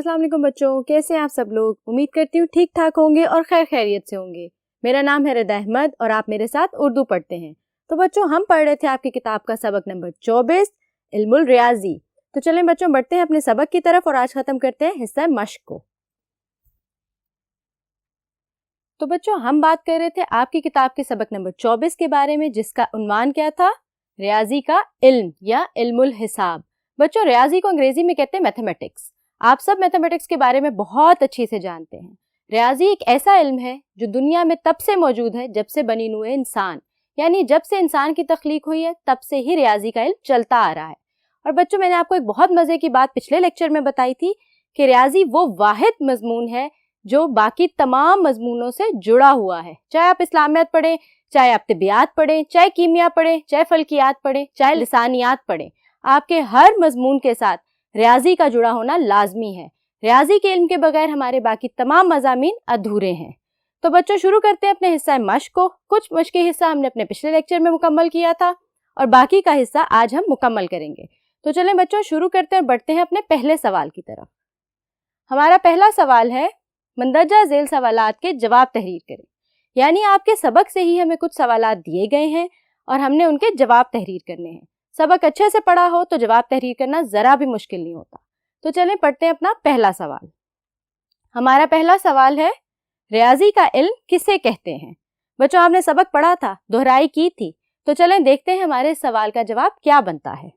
अस्सलाम वालेकुम बच्चों, कैसे हैं आप सब लोग। उम्मीद करती हूँ ठीक ठाक होंगे और खैर खैरियत से होंगे। मेरा नाम है रिदा अहमद और आप मेरे साथ उर्दू पढ़ते हैं। तो बच्चों, हम पढ़ रहे थे आपकी किताब का सबक नंबर 24 इल्मुल रियाजी। तो चलें बच्चों, बढ़ते हैं अपने सबक की तरफ और आज ख़त्म करते हैं हिस्सा मश्क को। तो बच्चों, हम बात कर रहे थे आपकी किताब के सबक नंबर 24 के बारे में, जिसका उन्वान क्या था, रियाजी का इल्म या इल्मुल हिसाब। बच्चों, रियाजी को अंग्रेजी में कहते हैं मैथमेटिक्स। आप सब मैथमेटिक्स के बारे में बहुत अच्छी से जानते हैं। रियाजी एक ऐसा इल्म है जो दुनिया में तब से मौजूद है जब से बनी नूए इंसान, यानी जब से इंसान की तख्लीक हुई है तब से ही रियाजी का इल्म चलता आ रहा है। और बच्चों, मैंने आपको एक बहुत मज़े की बात पिछले लेक्चर में बताई थी कि रियाजी वो वाहिद मजमून है जो बाकी तमाम मजमूनों से जुड़ा हुआ है। चाहे आप इस्लामियात पढ़ें, चाहे आप तिबियात पढ़ें, चाहे कीमिया पढ़ें, चाहे फल्कियात पढ़ें, चाहे लिसानियात पढ़ें, आपके हर मजमून के साथ रियाजी का जुड़ा होना लाजमी है। रियाजी के इल्म के बगैर हमारे बाकी तमाम मज़ामीन अधूरे हैं। तो बच्चों, शुरू करते हैं अपने हिस्सा मश्क को। कुछ मश्की हिस्सा हमने अपने पिछले लेक्चर में मुकम्मल किया था और बाकी का हिस्सा आज हम मुकम्मल करेंगे। तो चलें बच्चों, शुरू करते हैं और बढ़ते हैं अपने पहले सवाल की तरफ। हमारा पहला सवाल है, मंदरजा झेल सवालात के जवाब तहरीर करें। यानी आपके सबक से ही हमें कुछ सवालात दिए गए हैं और हमने उनके जवाब तहरीर करने हैं। सबक अच्छे से पढ़ा हो तो जवाब तहरीर करना ज़रा भी मुश्किल नहीं होता। तो चलें पढ़ते हैं अपना पहला सवाल। हमारा पहला सवाल है, रियाजी का इल्म किसे कहते हैं। बच्चों, आपने सबक पढ़ा था, दोहराई की थी। तो चलें देखते हैं हमारे सवाल का जवाब क्या बनता है।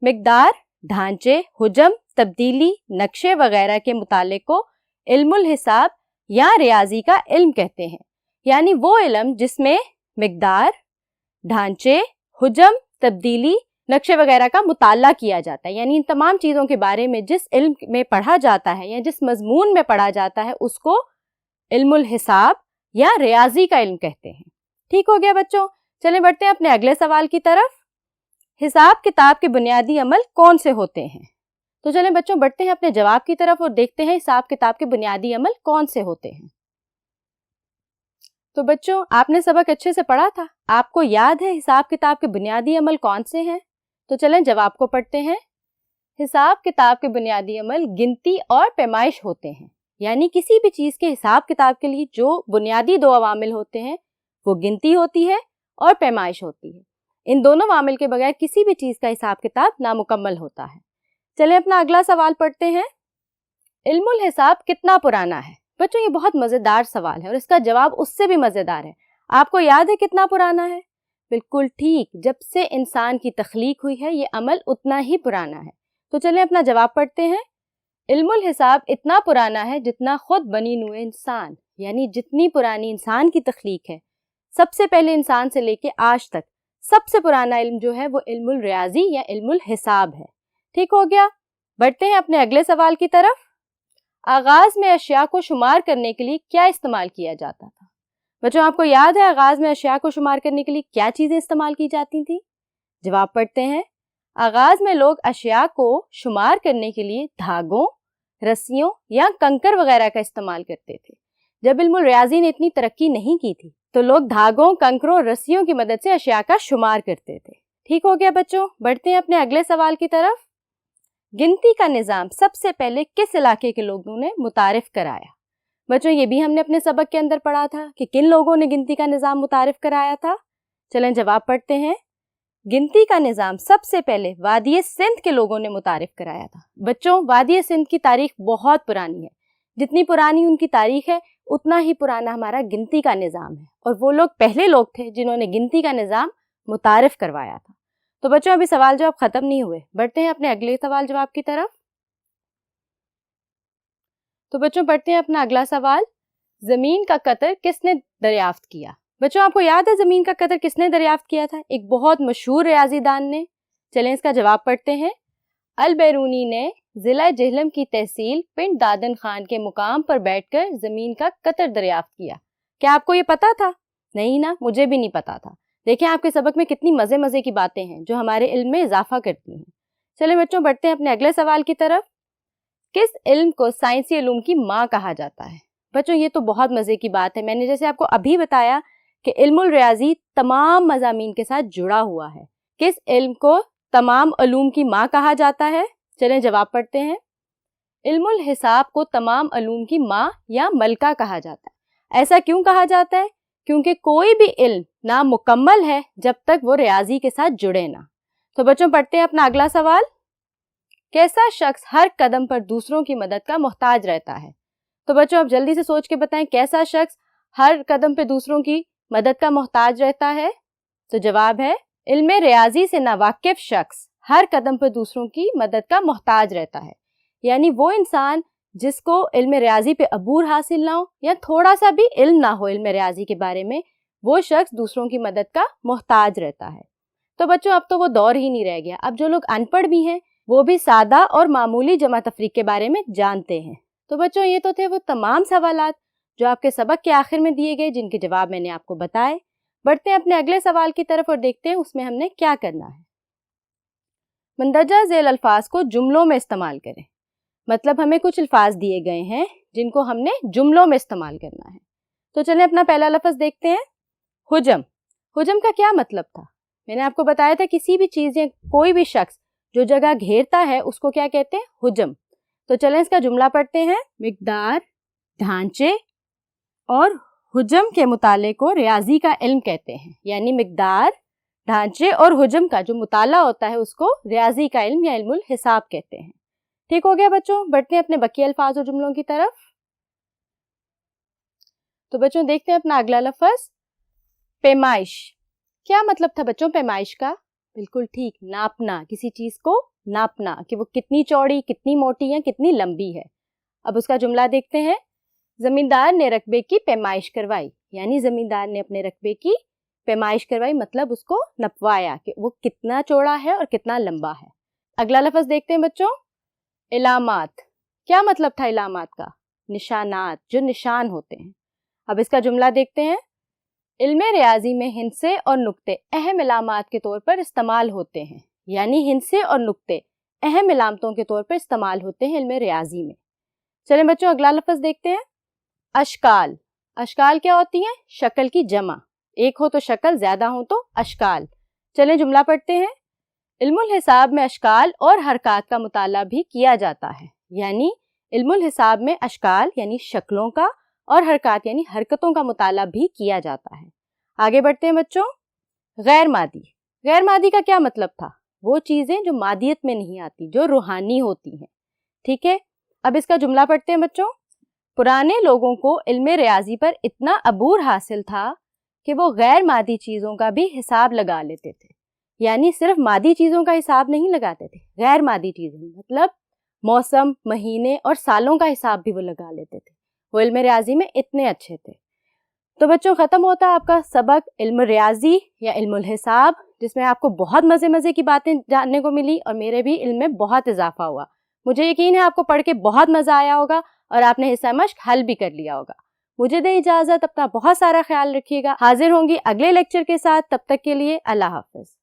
मिकदार, ढांचे, हुजम, तब्दीली, नक्शे वगैरह के मुताले को इल्मुल हिसाब या रियाजी का इल्म कहते हैं। यानी वो इल्म जिसमें मिकदार, ढांचे, हुजम, तब्दीली, नक्शे वगैरह का मुताला किया जाता है। यानी इन तमाम चीज़ों के बारे में जिस इल्म में पढ़ा जाता है या जिस मजमून में पढ़ा जाता है उसको इल्मुल हिसाब या रियाजी का इल्म कहते हैं। ठीक हो गया बच्चों। चलें बढ़ते हैं अपने अगले सवाल की तरफ। हिसाब किताब के बुनियादी अमल कौन से होते हैं। तो चलें बच्चों, बढ़ते हैं अपने जवाब की तरफ और देखते हैं हिसाब किताब के बुनियादी अमल कौन से होते हैं। तो बच्चों, आपने सबक अच्छे से पढ़ा था, आपको याद है हिसाब किताब के बुनियादी अमल कौन से हैं। तो चलें जवाब को पढ़ते हैं। हिसाब किताब के बुनियादी अमल गिनती और पैमाइश होते हैं। यानी किसी भी चीज़ के हिसाब किताब के लिए जो बुनियादी दो अवामिल होते हैं वो गिनती होती है और पैमाइश होती है। इन दोनों अवामिल के बगैर किसी भी चीज़ का हिसाब किताब नामुकम्मल होता है। चलें अपना अगला सवाल पढ़ते हैं। इल्मुल हिसाब कितना पुराना है। बच्चों, ये बहुत मज़ेदार सवाल है और इसका जवाब उससे भी मज़ेदार है। आपको याद है कितना पुराना है? बिल्कुल ठीक, जब से इंसान की तख्लीक हुई है ये अमल उतना ही पुराना है। तो चलें अपना जवाब पढ़ते हैं। इल्मुल हिसाब इतना पुराना है जितना खुद बनी नूए इंसान, यानी जितनी पुरानी इंसान की तख्लीक है, सबसे पहले इंसान से लेके आज तक सबसे पुराना इल्म जो है वो इल्मुल रियाजी या इल्मुल हिसाब है। ठीक हो गया। बढ़ते हैं अपने अगले सवाल की तरफ। आगाज में अशिया को शुमार करने के लिए क्या इस्तेमाल किया जाता था। बच्चों, आपको याद है आगाज में अशिया को शुमार करने के लिए क्या चीज़ें इस्तेमाल की जाती थी। जवाब पढ़ते हैं। आगाज में लोग अशिया को शुमार करने के लिए धागों, रस्सियों या कंकर वगैरह का इस्तेमाल करते थे। जब इल्मुल रियाजी ने इतनी तरक्की नहीं की थी तो लोग धागों, कंकरों, रस्सियों की मदद से अशिया का शुमार करते थे। ठीक हो गया बच्चों। बढ़ते हैं अपने अगले सवाल की तरफ। गिनती का निज़ाम सबसे पहले किस इलाके के लोगों ने मुतारिफ कराया। बच्चों, ये भी हमने अपने सबक के अंदर पढ़ा था कि किन लोगों ने गिनती का निज़ाम मुतारिफ कराया था। चलें जवाब पढ़ते हैं। गिनती का निज़ाम सबसे पहले वादी सिंध के लोगों ने मुतारिफ कराया था। बच्चों, वादी सिंध की तारीख बहुत पुरानी है। जितनी पुरानी उनकी तारीख है उतना ही पुराना हमारा गिनती का निज़ाम है और वो लोग पहले लोग थे जिन्होंने गिनती का निज़ाम मुतारिफ करवाया था। तो बच्चों, अभी सवाल जवाब खत्म नहीं हुए, बढ़ते हैं अपने अगले सवाल जवाब की तरफ। तो बच्चों, बढ़ते हैं अपना अगला सवाल। जमीन का कतर किसने दरियाफ्त किया। बच्चों, आपको याद है जमीन का कतर किसने दरियाफ्त किया था। एक बहुत मशहूर रियाजीदान ने। चलें इसका जवाब पढ़ते हैं। अल बैरूनी ने जिला जहलम की तहसील पिंड दादन खान के मुकाम पर बैठकर जमीन का कतर दरियाफ्त किया। क्या आपको ये पता था? नहीं ना, मुझे भी नहीं पता था। देखें आपके सबक में कितनी मज़े मज़े की बातें हैं जो हमारे इल्म में इजाफा करती हैं। चलिए बच्चों, बढ़ते हैं अपने अगले सवाल की तरफ। किस इल्म को साइंसी इल्म की माँ कहा जाता है। बच्चों, ये तो बहुत मज़े की बात है। मैंने जैसे आपको अभी बताया कि इल्मुल रियाजी तमाम मज़ामीन के साथ जुड़ा हुआ है। किस इल्म को तमाम उलूम की माँ कहा जाता है। चलें जवाब पढ़ते हैं। علم الحساب کو تمام علوم کی ماں یا ملکہ کہا جاتا ہے۔ ایسا کیوں کہا جاتا ہے؟ کیونکہ کوئی بھی علم نامکمل ہے جب تک وہ ریاضی کے ساتھ جڑے نہ۔ تو بچوں پڑھتے ہیں اپنا اگلا سوال۔ کیسا شخص ہر قدم پر دوسروں کی مدد کا محتاج رہتا ہے؟ تو بچوں اب جلدی سے سوچ کے بتائیں، کیسا شخص ہر قدم پہ دوسروں کی مدد کا محتاج رہتا ہے؟ تو جواب ہے علم ریاضی سے ناواقف شخص ہر قدم پہ دوسروں کی مدد کا محتاج رہتا ہے۔ یعنی وہ انسان جس کو علم ریاضی پہ عبور حاصل نہ ہو یا تھوڑا سا بھی علم نہ ہو علم ریاضی کے بارے میں، وہ شخص دوسروں کی مدد کا محتاج رہتا ہے۔ تو بچوں اب تو وہ دور ہی نہیں رہ گیا، اب جو لوگ ان پڑھ بھی ہیں وہ بھی سادہ اور معمولی جمع تفریق کے بارے میں جانتے ہیں۔ تو بچوں یہ تو تھے وہ تمام سوالات جو آپ کے سبق کے آخر میں دیے گئے، جن کے جواب میں نے آپ کو بتائے۔ بڑھتے ہیں اپنے اگلے سوال کی طرف اور دیکھتے ہیں اس میں ہم نے کیا کرنا ہے۔ مندرجہ ذیل الفاظ کو جملوں میں استعمال کریں۔ مطلب ہمیں کچھ الفاظ دیے گئے ہیں جن کو ہم نے جملوں میں استعمال کرنا ہے۔ تو چلیں اپنا پہلا لفظ دیکھتے ہیں، حجم۔ حجم کا کیا مطلب تھا؟ میں نے آپ کو بتایا تھا کسی بھی چیز یا کوئی بھی شخص جو جگہ گھیرتا ہے اس کو کیا کہتے ہیں؟ حجم۔ تو چلیں اس کا جملہ پڑھتے ہیں۔ مقدار، ڈھانچے اور حجم کے مطالعے کو ریاضی کا علم کہتے ہیں۔ یعنی مقدار، ڈھانچے اور حجم کا جو مطالعہ ہوتا ہے اس کو ریاضی کا علم یا علم الحساب کہتے ہیں۔ ٹھیک ہو گیا بچوں؟ بڑھتے ہیں اپنے بقیہ الفاظ اور جملوں کی طرف۔ تو بچوں دیکھتے ہیں اپنا اگلا لفظ، پیمائش۔ کیا مطلب تھا بچوں پیمائش کا؟ بالکل ٹھیک، ناپنا، کسی چیز کو ناپنا کہ وہ کتنی چوڑی، کتنی موٹی یا کتنی لمبی ہے۔ اب اس کا جملہ دیکھتے ہیں۔ زمیندار نے رقبے کی پیمائش کروائی، یعنی زمیندار نے اپنے رقبے کی پیمائش کروائی، مطلب اس کو نپوایا کہ وہ کتنا چوڑا ہے اور کتنا لمبا ہے۔ اگلا لفظ دیکھتے ہیں بچوں، علامات۔ کیا مطلب تھا علامات کا؟ نشانات، جو نشان ہوتے ہیں۔ اب اس کا جملہ دیکھتے ہیں۔ علم ریاضی میں ہندسے اور نقطے اہم علامات کے طور پر استعمال ہوتے ہیں، یعنی ہندسے اور نقطے اہم علامتوں کے طور پر استعمال ہوتے ہیں علم ریاضی میں۔ چلیں بچوں اگلا لفظ دیکھتے ہیں، اشکال۔ اشکال کیا ہوتی ہیں؟ شکل کی جمع، ایک ہو تو شکل، زیادہ ہو تو اشکال۔ چلیں جملہ پڑھتے ہیں۔ علم الحساب میں اشکال اور حرکات کا مطالعہ بھی کیا جاتا ہے، یعنی علم الحساب میں اشکال یعنی شکلوں کا اور حرکات یعنی حرکتوں کا مطالعہ بھی کیا جاتا ہے۔ آگے بڑھتے ہیں بچوں، غیر مادی۔ غیر مادی کا کیا مطلب تھا؟ وہ چیزیں جو مادیت میں نہیں آتی، جو روحانی ہوتی ہیں۔ ٹھیک ہے، اب اس کا جملہ پڑھتے ہیں بچوں۔ پرانے لوگوں کو علم ریاضی پر اتنا عبور حاصل تھا کہ وہ غیر مادی چیزوں کا بھی حساب لگا لیتے تھے، یعنی صرف مادی چیزوں کا حساب نہیں لگاتے تھے، غیر مادی چیزیں مطلب موسم، مہینے اور سالوں کا حساب بھی وہ لگا لیتے تھے۔ وہ علم ریاضی میں اتنے اچھے تھے۔ تو بچوں ختم ہوتا ہے آپ کا سبق علم ریاضی یا علم الحساب، جس میں آپ کو بہت مزے کی باتیں جاننے کو ملی اور میرے بھی علم میں بہت اضافہ ہوا۔ مجھے یقین ہے آپ کو پڑھ کے بہت مزہ آیا ہوگا اور آپ نے حصہ مشق حل بھی کر لیا ہوگا۔ مجھے دے اجازت، اپنا بہت سارا خیال رکھیے گا۔ حاضر ہوں گی اگلے لیکچر کے ساتھ، تب تک کے لیے اللہ حافظ۔